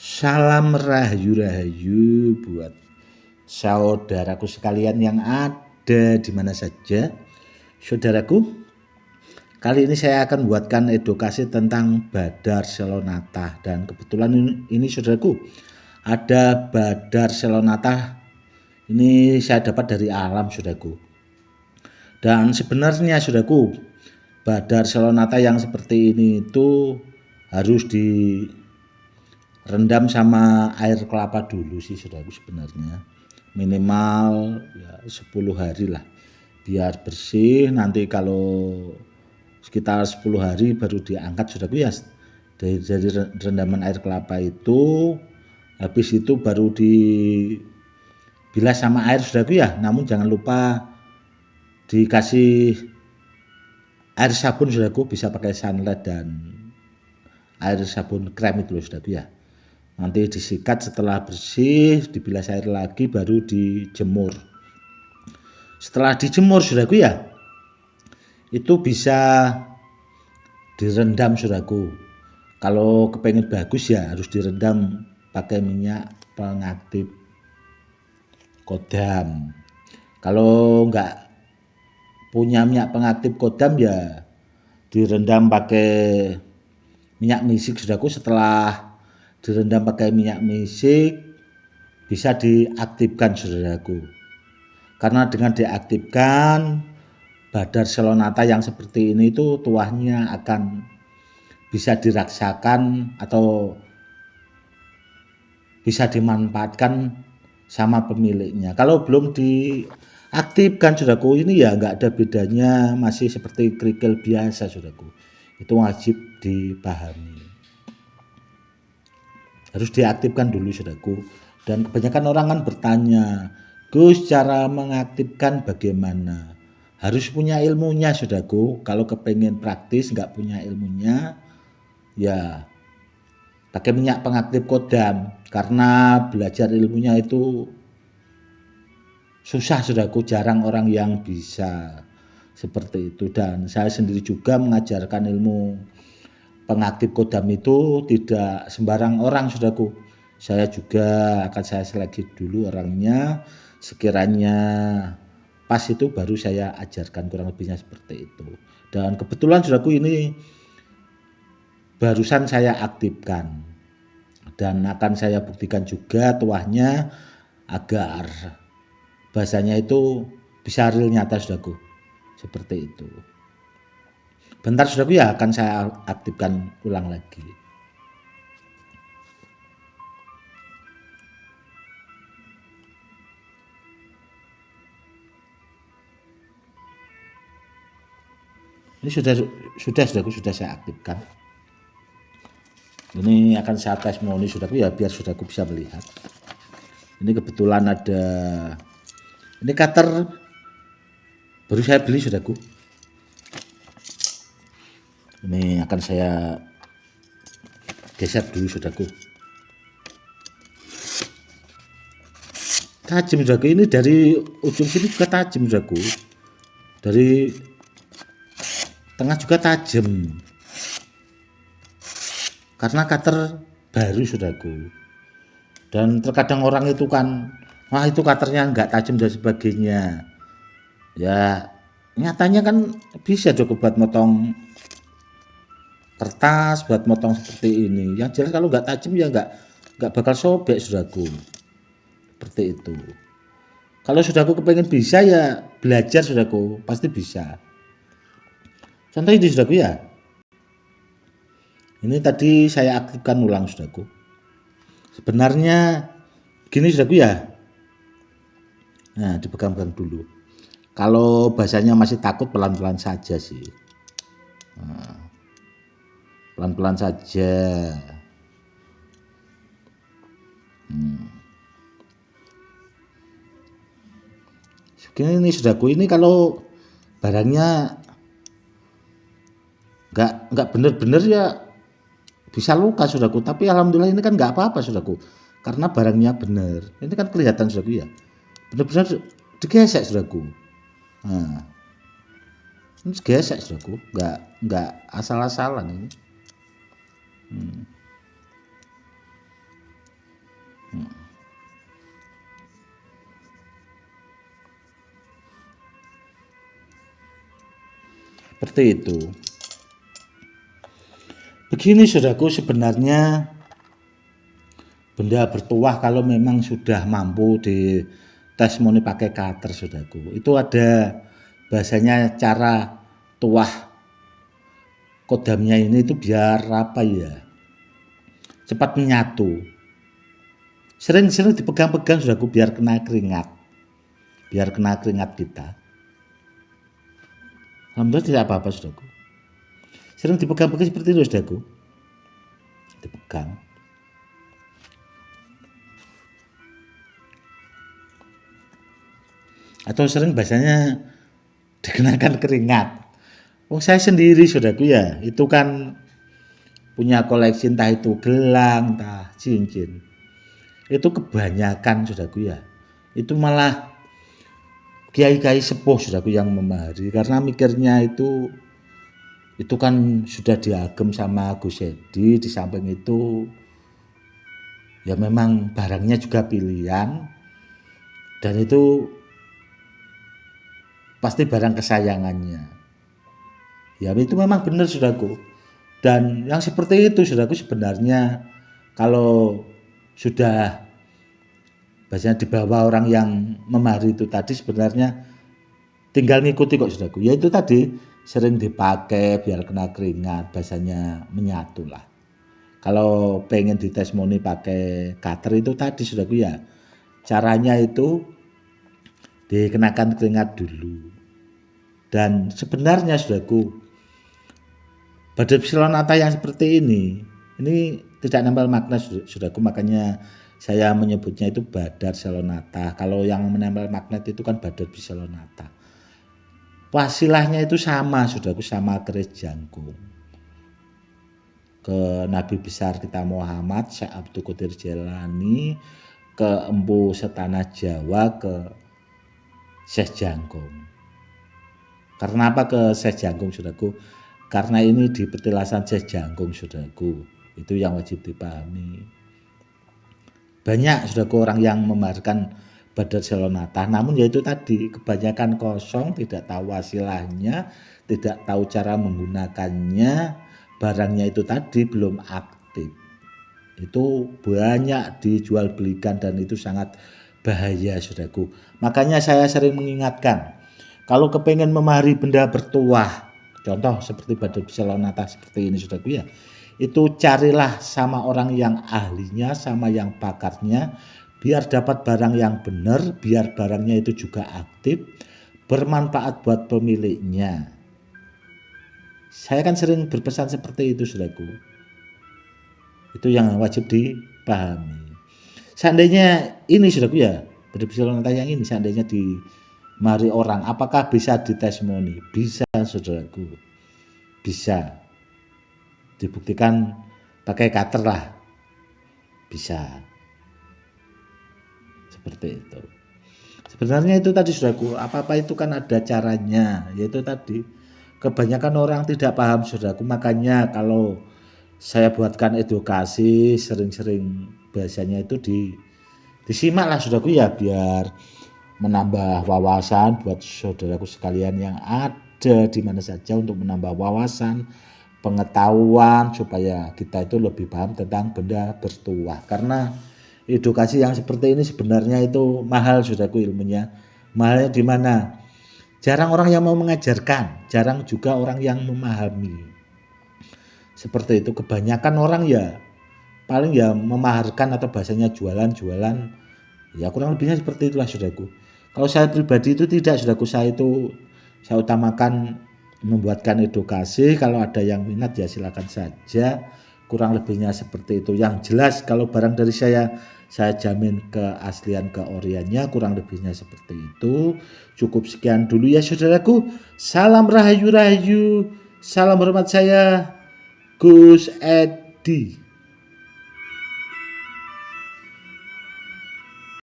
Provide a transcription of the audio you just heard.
Salam rahayu-rahayu buat saudaraku sekalian yang ada di mana saja. Saudaraku, kali ini saya akan buatkan edukasi tentang Badar Selonata. Dan kebetulan ini saudaraku, ada Badar Selonata. Ini saya dapat dari alam saudaraku. Dan sebenarnya saudaraku, Badar Selonata yang seperti ini itu harus direndam sama air kelapa dulu sih saudaraku, sebenarnya minimal ya 10 hari lah biar bersih. Nanti kalau sekitar 10 hari baru diangkat saudaraku ya dari rendaman air kelapa itu. Habis itu baru dibilas sama air saudaraku ya, namun jangan lupa dikasih air sabun saudaraku, bisa pakai sunlight dan air sabun krem itu loh saudaraku ya. Nanti disikat, setelah bersih dibilas air lagi baru dijemur. Setelah dijemur saudaraku ya, itu bisa direndam saudaraku. Kalau kepengen bagus ya harus direndam pakai minyak pengaktif kodam. Kalau enggak punya minyak pengaktif kodam ya direndam pakai minyak misik saudaraku. Setelah direndam pakai minyak misik bisa diaktifkan saudaraku. Karena dengan diaktifkan Badar Selonata yang seperti ini itu tuahnya akan bisa diraksakan atau bisa dimanfaatkan sama pemiliknya. Kalau belum diaktifkan saudaraku, ini ya nggak ada bedanya, masih seperti kerikil biasa saudaraku. Itu wajib dipahami. Harus diaktifkan dulu saudaraku. Dan kebanyakan orang kan bertanya, Gus, cara mengaktifkan bagaimana? Harus punya ilmunya saudaraku. Kalau kepengen praktis nggak punya ilmunya ya pakai minyak pengaktif kodam, karena belajar ilmunya itu susah saudaraku, jarang orang yang bisa seperti itu. Dan saya sendiri juga mengajarkan ilmu pengaktif kodam itu tidak sembarang orang saudaraku. Saya juga akan saya seleksi dulu orangnya, sekiranya pas itu baru saya ajarkan, kurang lebihnya seperti itu. Dan kebetulan saudaraku ini barusan saya aktifkan dan akan saya buktikan juga tuahnya agar bahasanya itu bisa real nyata saudaraku, seperti itu. Bentar saudaraku ya, akan saya aktifkan ulang lagi. Ini sudah saudaraku, sudah saya aktifkan. Ini akan saya testimoni saudaraku ya, biar saudaraku bisa melihat. Ini kebetulan ada, ini cutter baru saya beli saudaraku. Ini akan saya geser dulu saudaraku. Tajam saudaraku, ini dari ujung sini juga tajam saudaraku, dari tengah juga tajam, karena cutter baru saudaraku. Dan terkadang orang itu kan, wah itu cutternya nggak tajam dan sebagainya. Ya nyatanya kan bisa cukup buat motong kertas, buat motong seperti ini. Yang jelas kalau nggak tajam ya nggak bakal sobek saudaraku, seperti itu. Kalau saudaraku kepengen bisa ya belajar saudaraku, pasti bisa. Contoh ini saudaraku ya, ini tadi saya aktifkan ulang saudaraku. Sebenarnya gini saudaraku ya, nah dipegang-pegang dulu. Kalau bahasanya masih takut, pelan-pelan saja sih, nah, pelan-pelan saja. Begini nih saudaraku, ini kalau barangnya nggak bener-bener ya bisa luka saudaraku. Tapi alhamdulillah ini kan nggak apa-apa saudaraku, karena barangnya bener. Ini kan kelihatan saudaraku ya, bener-bener digesek saudaraku. Nah, ini digesek saudaraku, nggak asal-asalan ini. seperti itu. Begini saudaraku, sebenarnya benda bertuah kalau memang sudah mampu di testimoni pakai cutter saudaraku, itu ada bahasanya cara tuah kodamnya ini itu biar apa ya, cepat menyatu. Sering-sering dipegang-pegang saudaraku biar kena keringat kita. Alhamdulillah tidak apa-apa saudaraku. Sering dipegang-pegang seperti itu saudaraku, dipegang. Atau sering bahasanya dikenakan keringat. Saya sendiri saudaraku ya, itu kan punya koleksi entah itu gelang, entah cincin. Itu kebanyakan saudaraku ya. Itu malah kiai-kiai sepuh saudaraku yang memahari, karena mikirnya itu kan sudah diagem sama Gus Edi. Di samping itu ya memang barangnya juga pilihan, dan itu pasti barang kesayangannya. Ya itu memang benar saudaraku. Dan yang seperti itu saudaraku sebenarnya kalau sudah bahasanya dibawa orang yang memahari itu tadi, sebenarnya tinggal ngikuti kok saudaraku. Ya itu tadi, sering dipakai biar kena keringat, bahasanya menyatu lah. Kalau pengen ditestimoni pakai cutter itu tadi saudaraku ya, caranya itu dikenakan keringat dulu. Dan sebenarnya saudaraku, badar Psilonata yang seperti ini tidak nempel magnet saudaraku, makanya saya menyebutnya itu badar Psilonata. Kalau yang menempel magnet itu kan badar Psilonata. Wasilahnya itu sama saudaraku, sama keris jangkung. Ke Nabi besar kita Muhammad, Syekh Abdul Qadir Jailani, ke Empu Setanah Jawa, ke Syekh Jangkung. Karena apa ke Syekh Jangkung saudaraku? Karena ini di petilasan Syekh Jangkung saudaraku. Itu yang wajib dipahami. Banyak saudaraku orang yang memaharkan badar Psilonata, namun yaitu tadi kebanyakan kosong, tidak tahu wasilahnya, tidak tahu cara menggunakannya, barangnya itu tadi belum aktif. Itu banyak dijual belikan dan itu sangat bahaya saudaraku. Makanya saya sering mengingatkan, kalau kepengen memahari benda bertuah, contoh seperti badar Psilonata seperti ini saudaraku ya, itu carilah sama orang yang ahlinya, sama yang pakarnya, biar dapat barang yang benar, biar barangnya itu juga aktif, bermanfaat buat pemiliknya. Saya kan sering berpesan seperti itu saudaraku. Itu yang wajib dipahami. Seandainya ini saudaraku ya, badar Psilonata yang ini seandainya dimari orang, apakah bisa ditestimoni? Bisa saudaraku, bisa. Dibuktikan pakai cutter lah, bisa. Seperti itu. Sebenarnya itu tadi saudaraku, apa-apa itu kan ada caranya, yaitu tadi kebanyakan orang tidak paham saudaraku. Makanya kalau saya buatkan edukasi, sering-sering bahasanya itu disimak lah saudaraku ya, biar menambah wawasan buat saudaraku sekalian yang ada di mana saja, untuk menambah wawasan, pengetahuan, supaya kita itu lebih paham tentang benda bertuah. Karena edukasi yang seperti ini sebenarnya itu mahal saudaraku ilmunya. Mahalnya di mana? Jarang orang yang mau mengajarkan, jarang juga orang yang memahami. Seperti itu, kebanyakan orang ya paling ya memaharkan atau bahasanya jualan-jualan. Ya kurang lebihnya seperti itulah saudaraku. Kalau saya pribadi itu tidak saudaraku, saya utamakan membuatkan edukasi. Kalau ada yang minat ya silakan saja. Kurang lebihnya seperti itu. Yang jelas kalau barang dari saya jamin keaslian keoriannya, kurang lebihnya seperti itu. Cukup sekian dulu ya saudaraku. Salam rahayu-rahayu. Salam hormat saya, Gus Edi.